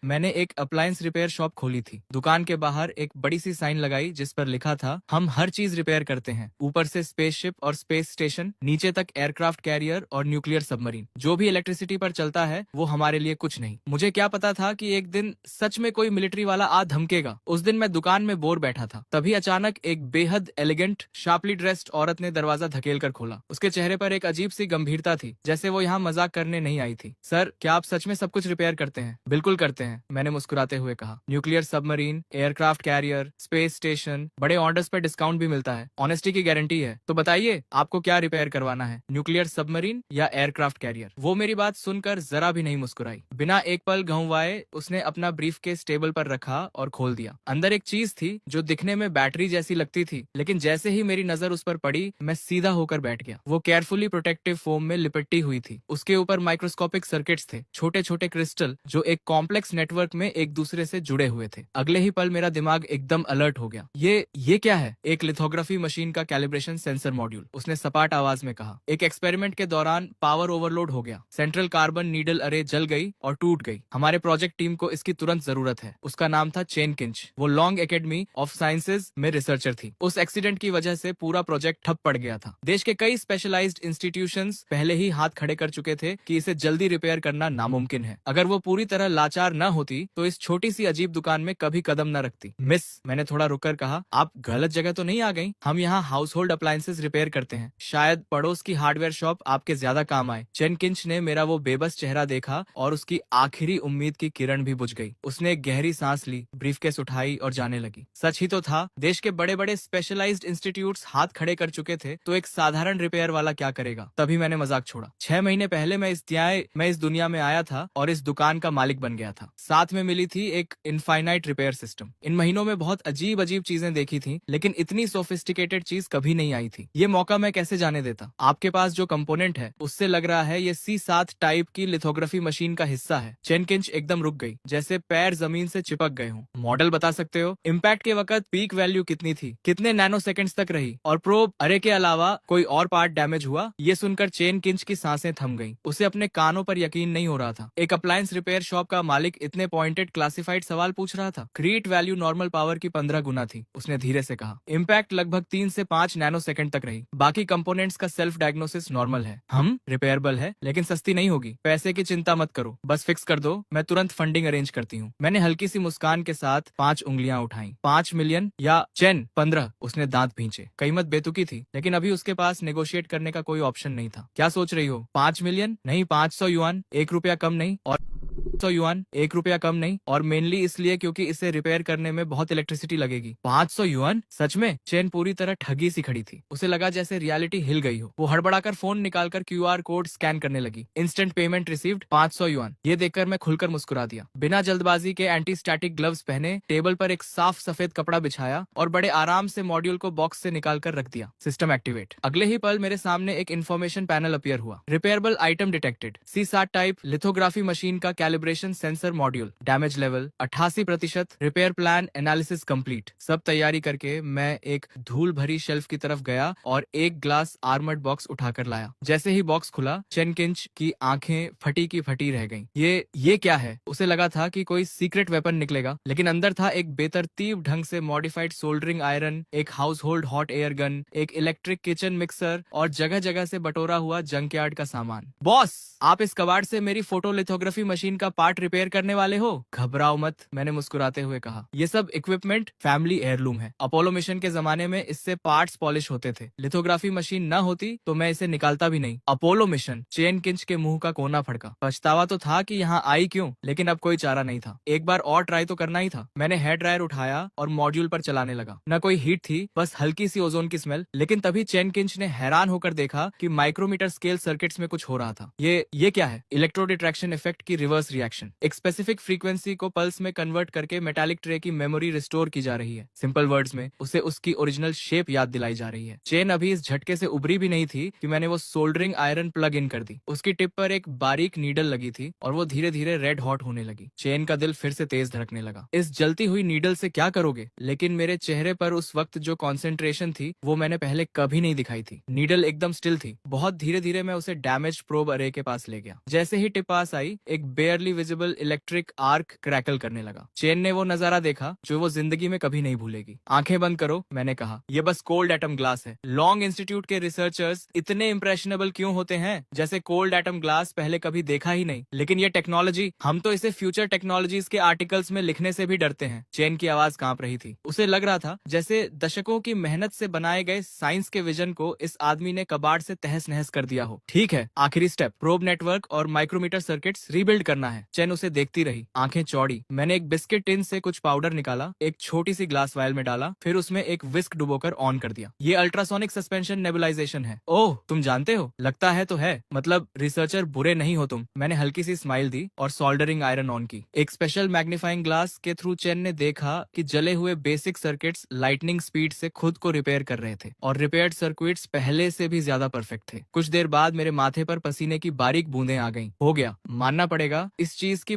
मैंने एक appliance repair shop खोली थी। दुकान के बाहर एक बड़ी सी साइन लगाई जिस पर लिखा था, हम हर चीज रिपेयर करते हैं, ऊपर से स्पेसशिप और स्पेस स्टेशन, नीचे तक एयरक्राफ्ट कैरियर और न्यूक्लियर सबमरीन। जो भी इलेक्ट्रिसिटी पर चलता है वो हमारे लिए कुछ नहीं। मुझे क्या पता था कि एक दिन सच में कोई मिलिट्री वाला आ धमकेगा। उस दिन मैं दुकान में बोर बैठा था, तभी अचानक एक बेहद एलिगेंट शार्पली ड्रेस्ड औरत ने दरवाजा धकेल कर खोला। उसके चेहरे पर एक अजीब सी गंभीरता थी, जैसे वो यहाँ मजाक करने नहीं आई थी। सर, क्या आप सच में सब कुछ रिपेयर करते हैं? बिल्कुल करते हैं, मैंने मुस्कुराते हुए कहा। Nuclear submarine, aircraft carrier, space station, बड़े ऑर्डर्स पर डिस्काउंट भी मिलता है। ऑनेस्टी की गारंटी है। तो बताइए, आपको क्या रिपेयर करवाना है, न्यूक्लियर सबमरीन या एयरक्राफ्ट कैरियर? वो मेरी बात सुनकर जरा भी नहीं मुस्कुराई। बिना एक पल घुमाए उसने अपना ब्रीफकेस टेबल पर रखा और खोल दिया। अंदर एक चीज थी जो दिखने में बैटरी जैसी लगती थी, लेकिन जैसे ही मेरी नजर उस पर पड़ी मैं सीधा होकर बैठ गया। वो केयरफुली प्रोटेक्टिव फोम में लिपटी हुई थी। उसके ऊपर माइक्रोस्कोपिक सर्किट्स थे, छोटे छोटे क्रिस्टल जो एक कॉम्प्लेक्स नेटवर्क में एक दूसरे से जुड़े हुए थे। अगले ही पल मेरा दिमाग एकदम अलर्ट हो गया। ये क्या है? एक लिथोग्राफी मशीन का कैलिब्रेशन सेंसर मॉड्यूल, उसने सपाट आवाज में कहा। एक एक्सपेरिमेंट के दौरान पावर ओवरलोड हो गया, सेंट्रल कार्बन नीडल अरे जल गई और टूट गई। हमारे प्रोजेक्ट टीम को इसकी तुरंत जरूरत है। उसका नाम था चेन किंच। वो लॉन्ग एकेडमी ऑफ साइंसेज में रिसर्चर थी। उस एक्सीडेंट की वजह से पूरा प्रोजेक्ट ठप पड़ गया था। देश के कई स्पेशलाइज्ड इंस्टीट्यूशंस पहले ही हाथ खड़े कर चुके थे कि इसे जल्दी रिपेयर करना नामुमकिन है। अगर वो पूरी तरह लाचार न होती तो इस छोटी सी अजीब दुकान में कभी कदम न रखती। मिस, मैंने थोड़ा रुककर कहा, आप गलत जगह तो नहीं आ गई? हम यहाँ हाउस होल्ड अप्लायंसेज रिपेयर करते हैं। शायद पड़ोस की हार्डवेयर शॉप आपके ज्यादा काम आए। चेन किंच ने मेरा वो बेबस चेहरा देखा और उसकी आखिरी उम्मीद की किरण भी बुझ गई। उसने एक गहरी सांस ली, ब्रीफकेस उठाई और जाने लगी। सच ही तो था, देश के बड़े बड़े स्पेशलाइज्ड इंस्टीट्यूट्स हाथ खड़े कर चुके थे, तो एक साधारण रिपेयर वाला क्या करेगा? तभी मैंने मजाक छोड़ा। 6 महीने पहले मैं इस दुनिया में आया था और इस दुकान का मालिक बन गया था। साथ में मिली थी एक इनफाइनाइट रिपेयर सिस्टम। इन महीनों में बहुत अजीब अजीब चीजें देखी थी, लेकिन इतनी सोफिस्टिकेटेड चीज कभी नहीं आई थी। ये मौका मैं कैसे जाने देता? आपके पास जो कंपोनेंट है उससे लग रहा है ये C7 टाइप की लिथोग्राफी मशीन का हिस्सा है। चेन किंच एकदम रुक गई, जैसे पैर जमीन से चिपक गए हों। मॉडल बता सकते हो? इम्पैक्ट के वक्त पीक वैल्यू कितनी थी, कितने नैनो सेकंड्स तक रही, और प्रोब अरे के अलावा कोई और पार्ट डैमेज हुआ? ये सुनकर चेन किंच की सांसें थम गईं। उसे अपने कानों पर यकीन नहीं हो रहा था। एक अप्लायंस रिपेयर शॉप का मालिक इतने पॉइंटेड क्लासिफाइड सवाल पूछ रहा था। क्रीट वैल्यू नॉर्मल पावर की 15 गुना थी, उसने धीरे से कहा। इम्पैक्ट लगभग 3 से 5 नैनो सेकंड तक रही। बाकी कंपोनेंट्स का सेल्फ डायग्नोसिस नॉर्मल है। हम रिपेयरेबल है, लेकिन सस्ती नहीं होगी। पैसे की चिंता मत करो, बस फिक्स कर दो, मैं तुरंत फंडिंग अरेंज करती हूँ। मैंने हल्की सी मुस्कान के साथ 5 उंगलियां उठाई। 5 मिलियन या चेन 15? उसने दांत भींचे। कीमत बेतुकी थी, लेकिन अभी उसके पास नेगोशिएट करने का कोई ऑप्शन नहीं था। क्या सोच रही हो? 5 मिलियन नहीं, 500 युआन, 1 रुपया कम नहीं। और 500 युआन, 1 रुपया कम नहीं, और मेनली इसलिए क्योंकि इसे रिपेयर करने में बहुत इलेक्ट्रिसिटी लगेगी। 500 युआन? सच में? चेन पूरी तरह ठगी सी खड़ी थी। उसे लगा जैसे रियलिटी हिल गई हो। वो हड़बड़ाकर फोन निकालकर QR कोड स्कैन करने लगी। Instant payment received, 500 yuan. ये देखकर मैं खुलकर मुस्कुरा दिया। बिना जल्दबाजी के एंटी स्टैटिक ग्लव्स पहने, टेबल पर एक साफ सफेद कपड़ा बिछाया और बड़े आराम से मॉड्यूल को बॉक्स से निकालकर रख दिया। System activate. अगले ही पल मेरे सामने एक इन्फॉर्मेशन पैनल अपीयर हुआ। Repairable item detected. C7 type lithography machine का calibration sensor module, damage level 88%, repair plan analysis complete. सब तैयारी करके मैं एक धूल भरी शेल्फ की तरफ गया और एक ग्लास आर्मर्ड बॉक्स उठाकर लाया। जैसे ही बॉक्स खुला, चेन किंच की आंखें फटी की फटी रह गईं। ये क्या है? उसे लगा था कि कोई सीक्रेट वेपन निकलेगा, लेकिन अंदर था एक बेतरतीब ढंग से मॉडिफाइड सोल्डरिंग आयरन, एक house hold hot air gun, एक इलेक्ट्रिक किचन मिक्सर और जगह जगह से बटोरा हुआ जंकयार्ड का सामान। बॉस, आप इस कबाड़ से मेरी फोटोलिथोग्राफी मशीन का पार्ट रिपेयर करने वाले हो? घबराओ मत, मैंने मुस्कुराते हुए कहा। ये सब इक्विपमेंट फैमिली एयरलूम है। अपोलो मिशन के जमाने में इससे पार्ट्स पॉलिश होते थे। लिथोग्राफी मशीन न होती तो मैं इसे निकालता भी नहीं। Apollo mission? चेन किंच के मुंह का कोना फड़का। पछतावा तो था कि यहाँ आई क्यों, लेकिन अब कोई चारा नहीं था। एक बार और ट्राई तो करना ही था। मैंने हेयर ड्रायर उठाया और मॉड्यूल पर चलाने लगा। न कोई हीट थी, बस हल्की सी ओजोन की स्मेल। लेकिन तभी चेन किंच ने हैरान होकर देखा कि माइक्रोमीटर स्केल सर्किट्स में कुछ हो रहा था। ये क्या है? इलेक्ट्रोडिट्रैक्शन इफेक्ट की रिवर्स रिएक्शन। एक स्पेसिफिक फ्रीक्वेंसी को पल्स में कन्वर्ट करके मेटालिक ट्रे की मेमोरी रिस्टोर की जा रही है। सिंपल वर्ड्स में उसे उसकी ओरिजिनल शेप याद दिलाई जा रही है। चेन अभी इस झटके से उभरी भी नहीं थी कि मैंने वो सोल्डरिंग आयरन प्लग इन कर दी। उसकी टिप पर एक बारीक नीडल लगी थी और वो धीरे धीरे रेड हॉट होने लगी। चेन का दिल फिर से तेज धड़कने लगा। इस जलती हुई नीडल से क्या करोगे? लेकिन मेरे चेहरे पर उस वक्त जो कॉन्सेंट्रेशन थी वो मैंने पहले कभी नहीं दिखाई थी। नीडल एकदम स्टिल थी। बहुत धीरे धीरे मैं उसे डैमेज प्रोब अरे के पास ले गया। जैसे ही टिप पास आई, एक बेयरली विजिबल इलेक्ट्रिक आर्क क्रैकल करने लगा। चेन ने वो नजारा देखा जो वो जिंदगी में कभी नहीं भूलेगी। आंखें बंद करो, मैंने कहा, ये बस कोल्ड एटम ग्लास है। लॉन्ग इंस्टीट्यूट के रिसर्चर्स इतने इंप्रेशनेबल क्यों होते हैं, जैसे कोल्ड एटम ग्लास पहले कभी देखा ही नहीं। लेकिन ये टेक्नोलॉजी, हम तो इसे फ्यूचर टेक्नोलॉजीज के आर्टिकल्स में लिखने से भी डरते हैं। चेन की आवाज कांप रही थी। उसे लग रहा था जैसे दशकों की मेहनत से बनाए गए साइंस के विजन को इस आदमी ने कबाड़ से तहस नहस कर दिया हो। ठीक है, आखिरी स्टेप, प्रोब नेटवर्क और माइक्रोमीटर सर्किट्स रीबिल्ड करना है। चेन उसे देखती रही, आंखें चौड़ी। मैंने एक बिस्किट टिन से कुछ पाउडर निकाला, एक छोटी सी ग्लास वायल में डाला, फिर उसमें एक विस्क डुबोकर ऑन कर दिया। ये अल्ट्रासोनिक सस्पेंशन नेबुलाइजेशन है। ओह, तुम जानते हो? लगता है तो है, मतलब रिसर्चर बुरे नहीं हो तुम। मैंने हल्की सी स्माइल दी और सोल्डरिंग आयरन ऑन की। एक स्पेशल मैग्नीफाइंग ग्लास के थ्रू चेन ने देखा कि जले हुए बेसिक सर्किट्स लाइटनिंग स्पीड से खुद को रिपेयर कर रहे थे और रिपेयर्ड सर्किट्स पहले से भी ज्यादा परफेक्ट थे। कुछ देर बाद मेरे माथे पर पसीने की बारीक बूंदें आ गईं। हो गया, मानना पड़ेगा, इस चीज की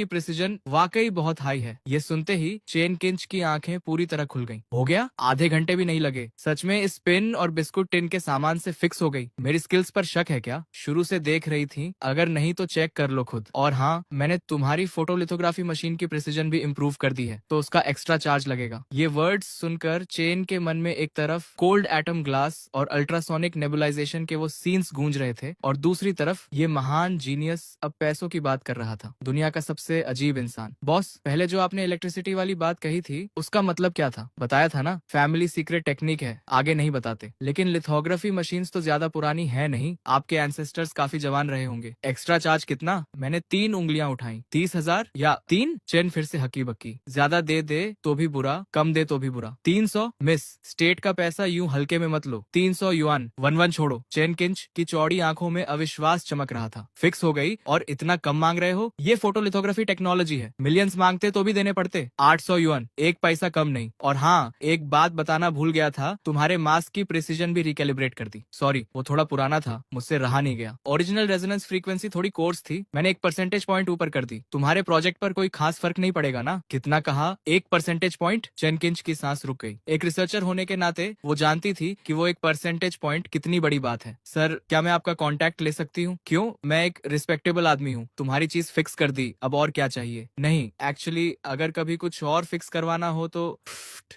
प्रिसिजन वाकई बहुत हाई है। ये सुनते ही चेन किंच की आंखें पूरी तरह खुल गईं। हो गया? आधे घंटे भी नहीं लगे। सच में इस पिन और बिस्कुट टिन के सामान से फिक्स हो गई। मेरी स्किल्स पर शक है क्या? शुरू से देख रही थी, अगर नहीं तो चेक कर लो खुद। और हाँ, मैंने तुम्हारी फोटोलिथोग्राफी मशीन की प्रिसिजन भी इम्प्रूव कर दी है, तो उसका एक्स्ट्रा चार्ज लगेगा। ये वर्ड्स सुनकर चेन के मन में एक तरफ कोल्ड एटम ग्लास और अल्ट्रासोनिक नेबुलाइजेशन के वो सीन्स गूंज रहे थे और दूसरी तरफ ये महान जीनियस अब पैसों की बात कर रहा था। दुनिया का सबसे अजीब इंसान। बॉस, पहले जो आपने इलेक्ट्रिसिटी वाली बात कही थी उसका मतलब क्या था? बताया था ना, फैमिली सीक्रेट टेक्निक है, आगे नहीं बताते। लेकिन लिथोग्राफी मशीन्स तो ज्यादा पुरानी है नहीं, आपके एंसेस्टर्स काफी जवान रहे होंगे। एक्स्ट्रा चार्ज कितना? मैंने 3 उंगलियां उठाई। 30,000 या 3? चेन फिर से हकी बक्की। ज्यादा दे तो भी बुरा, कम दे तो भी बुरा। 300? मिस, स्टेट का पैसा यूं हल्के में मत लो। 300 युआन, वन छोड़ो। चेन किंच की चौड़ी आंखों में अविश्वास चमक रहा था। फिक्स हो गई? और इतना कम मांग रहे हो? ये फोटोलिथोग्राफी टेक्नोलॉजी है, मिलियंस मांगते तो भी देने पड़ते। 800 युआन, 1 पैसा कम नहीं। और हाँ, एक बात बताना भूल गया था, तुम्हारे मास्क की प्रिसीजन भी रिकैलिब्रेट कर दी। सॉरी, वो थोड़ा पुराना था, मुझसे रहा नहीं गया। ओरिजिनल रेजोनेंस फ्रीक्वेंसी थोड़ी कोर्स थी, मैंने 1 परसेंटेज पॉइंट ऊपर कर दी। तुम्हारे प्रोजेक्ट पर कोई खास फर्क नहीं पड़ेगा ना? कितना कहा? 1 परसेंटेज पॉइंट? चेन किंच की सांस रुक गई। एक रिसर्चर होने के नाते वो जानती थी कि वो 1 परसेंटेज पॉइंट कितनी बड़ी बात है। सर, क्या मैं आपका कॉन्टैक्ट ले सकती हूँ? क्यों? मैं एक रिस्पेक्टेबल आदमी हूँ। तुम्हारी चीज फिक्स कर दी, अब और क्या चाहिए? नहीं, एक्चुअली अगर कभी कुछ और फिक्स करवाना हो तो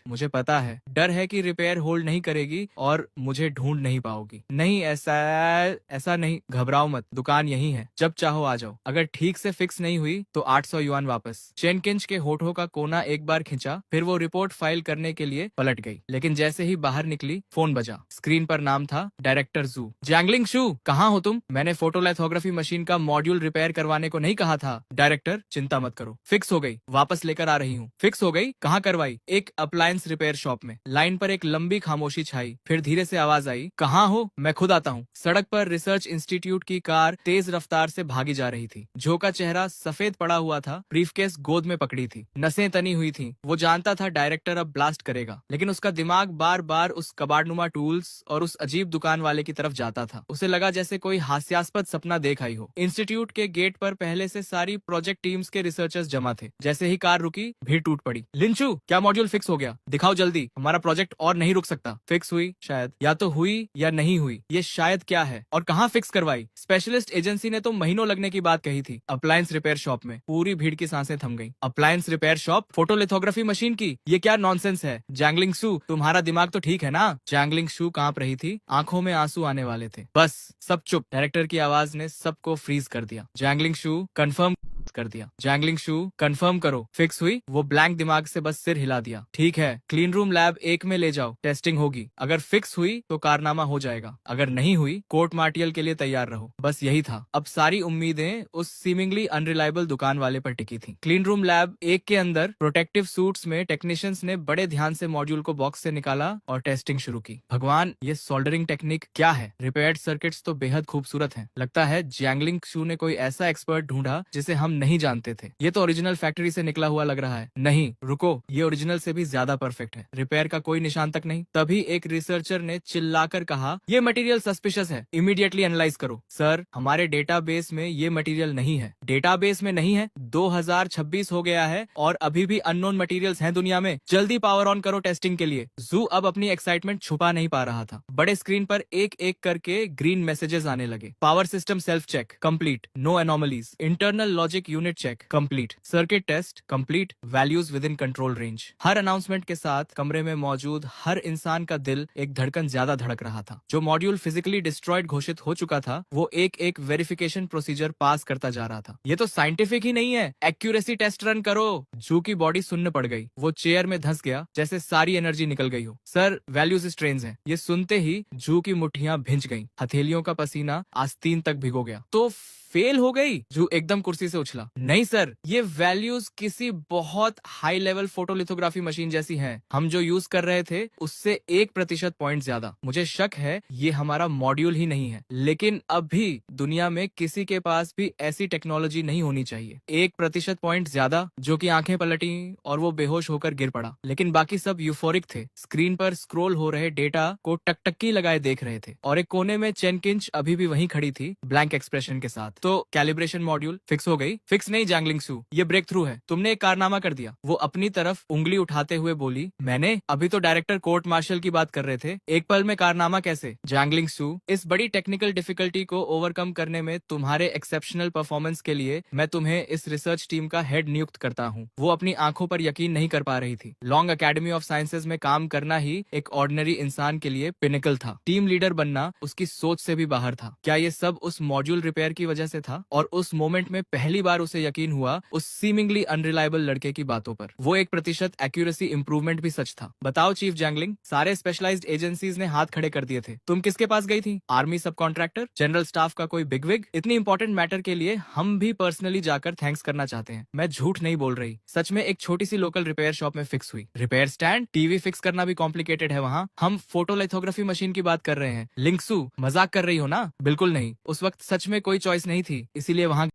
मुझे पता है, डर है कि रिपेयर होल्ड नहीं करेगी और मुझे ढूंढ नहीं पाओगी। नहीं, ऐसा नहीं, घबराओ मत, दुकान यही है, जब चाहो आ जाओ। अगर ठीक से फिक्स नहीं हुई तो 800 युआन वापस। चेन किंच के होठों का कोना एक बार खिंचा, फिर वो रिपोर्ट फाइल करने के लिए पलट गई। लेकिन जैसे ही बाहर निकली, फोन बजा। स्क्रीन पर नाम था डायरेक्टर जू। जैंगलिंग शू, कहाँ हो तुम? मैंने फोटोलिथोग्राफी मशीन का मॉड्यूल रिपेयर करवाने को नहीं कहा था। डायरेक्टर, चिंता मत करो, फिक्स हो गई, वापस लेकर आ रही हूँ। फिक्स हो गई? कहाँ करवाई? एक अप्लायंस रिपेयर शॉप में। लाइन पर एक लंबी खामोशी छाई, फिर धीरे से आवाज आई, कहाँ हो? मैं खुद आता हूँ। सड़क पर रिसर्च इंस्टीट्यूट की कार तेज रफ्तार से भागी जा रही थी। जो का चेहरा सफेद पड़ा हुआ था, ब्रीफकेस गोद में पकड़ी थी, नसें तनी हुई थी। वो जानता था डायरेक्टर अब ब्लास्ट करेगा, लेकिन उसका दिमाग बार बार उस कबाड़नुमा टूल्स और उस अजीब दुकान वाले की तरफ जाता था। उसे लगा जैसे कोई हास्यास्पद सपना देख आई हो। इंस्टीट्यूट के गेट पर पहले से सारी प्रोजेक्ट टीम्स के रिसर्चर्स जमा थे। जैसे ही कार रुकी, भीड़ टूट पड़ी। लिंचू, क्या मॉड्यूल फिक्स हो गया? दिखाओ जल्दी, हमारा प्रोजेक्ट और नहीं रुक सकता। फिक्स हुई? शायद। या तो हुई या नहीं हुई। ये शायद क्या है? और कहाँ फिक्स करवाई? स्पेशलिस्ट एजेंसी ने तो महीनों लगने की बात कही थी। अप्लायंस रिपेयर शॉप में। पूरी भीड़ की सांसें थम गई। Appliance repair shop photolithography machine की? ये क्या नॉनसेंस है? जैंगलिंग शू, तुम्हारा दिमाग तो ठीक है ना? जैंगलिंग शू कांप रही थी, आंखों में आंसू आने वाले थे। बस, सब चुप। डायरेक्टर की आवाज ने सबको फ्रीज कर दिया। जैंगलिंग शू, कंफर्म कर दिया। जैंगलिंग शू, कंफर्म करो, फिक्स हुई? वो ब्लैंक दिमाग से बस सिर हिला दिया। ठीक है, क्लीन रूम लैब 1 में ले जाओ, टेस्टिंग होगी। अगर फिक्स हुई तो कारनामा हो जाएगा, अगर नहीं हुई कोर्ट मार्टियल के लिए तैयार रहो। बस यही था। अब सारी उम्मीदें उस सीमिंगली अनरिलायबल दुकान वाले पर टिकी थी। क्लीन रूम लैब 1 के अंदर प्रोटेक्टिव सूट्स में टेक्नीशियंस ने बड़े ध्यान से मॉड्यूल को बॉक्स से निकाला और टेस्टिंग शुरू की। भगवान, ये सोल्डरिंग टेक्निक क्या है? रिपेयर्ड सर्किट्स तो बेहद खूबसूरत हैं। लगता है जैंगलिंग शू ने कोई ऐसा एक्सपर्ट ढूंढा जिसे हम नहीं जानते थे। ये तो ओरिजिनल फैक्ट्री से निकला हुआ लग रहा है। नहीं, रुको, ये ओरिजिनल से भी ज्यादा परफेक्ट है। रिपेयर का कोई निशान तक नहीं। तभी एक रिसर्चर ने चिल्लाकर कहा, ये मटेरियल सस्पिशियस है, इमीडिएटली एनालाइज करो। सर, हमारे डेटाबेस में ये मटेरियल नहीं है। डेटाबेस में नहीं है? 2026 हो गया है और अभी भी अननोन मटेरियल्स हैं दुनिया में। जल्दी पावर ऑन करो टेस्टिंग के लिए। जू अब अपनी एक्साइटमेंट छुपा नहीं पा रहा था। बड़े स्क्रीन पर एक एक करके ग्रीन मैसेजेस आने लगे। Power system self check complete, no anomalies, internal logic unit check complete, circuit test complete, values within control range. हर अनाउंसमेंट के साथ कमरे में मौजूद हर इंसान का दिल एक धड़कन ज्यादा धड़क रहा था। जो मॉड्यूल फिजिकली डिस्ट्रॉयड घोषित हो चुका था वो एक एक वेरिफिकेशन प्रोसीजर पास करता जा रहा था। ये तो साइंटिफिक ही नहीं है, एक्यूरेसी टेस्ट रन करो। जू की बॉडी सुन्न पड़ गई। वो चेयर में धंस गया जैसे सारी एनर्जी निकल गई हो। सर, वैल्यूज स्ट्रेन्स हैं। ये सुनते ही जू की मुट्ठियां भिंच गईं। हथेलियों का पसीना आस्तीन तक भिगो गया। तो फेल हो गई? जू एकदम कुर्सी से उछला। नहीं सर, ये वैल्यूज किसी बहुत हाई लेवल फोटोलिथोग्राफी मशीन जैसी हैं। हम जो यूज कर रहे थे उससे 1% पॉइंट ज्यादा। मुझे शक है ये हमारा मॉड्यूल ही नहीं है, लेकिन अब भी दुनिया में किसी के पास भी ऐसी टेक्नोलॉजी नहीं होनी चाहिए। 1% पॉइंट ज्यादा। जो कि आंखें पलटी और वो बेहोश होकर गिर पड़ा, लेकिन बाकी सब यूफोरिक थे। स्क्रीन पर स्क्रॉल हो रहे डेटा को टकटकी लगाए देख रहे थे और एक कोने में चेन किंच अभी भी वहीं खड़ी थी, ब्लैंक एक्सप्रेशन के साथ। तो कैलिब्रेशन मॉड्यूल फिक्स हो गई? फिक्स नहीं जैंगलिंग सू, ये ब्रेक थ्रू है। तुमने एक कारनामा कर दिया। वो अपनी तरफ उंगली उठाते हुए बोली। मैंने? अभी तो डायरेक्टर कोर्ट मार्शल की बात कर रहे थे। एक पल में कारनामा कैसे? जैंगलिंग सू, इस बड़ी टेक्निकल डिफिकल्टी को ओवरकम करने में तुम्हारे एक्सेप्शनल परफॉर्मेंस के लिए मैं तुम्हें इस रिसर्च टीम का हेड नियुक्त करता हूँ। वो अपनी आंखों पर यकीन नहीं कर पा रही थी। लॉन्ग एकेडमी ऑफ साइंसेज में काम करना ही एक ऑर्डिनरी इंसान के लिए पिनिकल था। टीम लीडर बनना उसकी सोच से भी बाहर था। क्या ये सब उस मॉड्यूल रिपेयर की वजह से था? और उस मोमेंट में पहली बार उसे यकीन हुआ उस सीमिंगली अनरिलायबल लड़के की बातों पर। वो 1% एक्यूरेसी इंप्रूवमेंट भी सच था। बताओ चीफ जैंगलिंग, सारे स्पेशलाइज्ड एजेंसीज ने हाथ खड़े कर दिए थे। तुम किसके पास गई थी? आर्मी सब कॉन्ट्रैक्टर, जनरल स्टाफ का कोई बिगविग? इतनी इंपॉर्टेंट मैटर के लिए हम भी पर्सनली जाकर थैंक्स करना चाहते हैं। मैं झूठ नहीं बोल रही, सच में एक छोटी सी लोकल रिपेयर शॉप में फिक्स हुई। रिपेयर स्टैंड, टीवी फिक्स करना भी कॉम्प्लिकेटेड है वहाँ। हम फोटोलिथोग्राफी मशीन की बात कर रहे हैं। लिंक्सू, मजाक कर रही हो ना? बिल्कुल नहीं, उस वक्त सच में कोई चॉइस नहीं थी, इसीलिए वहाँ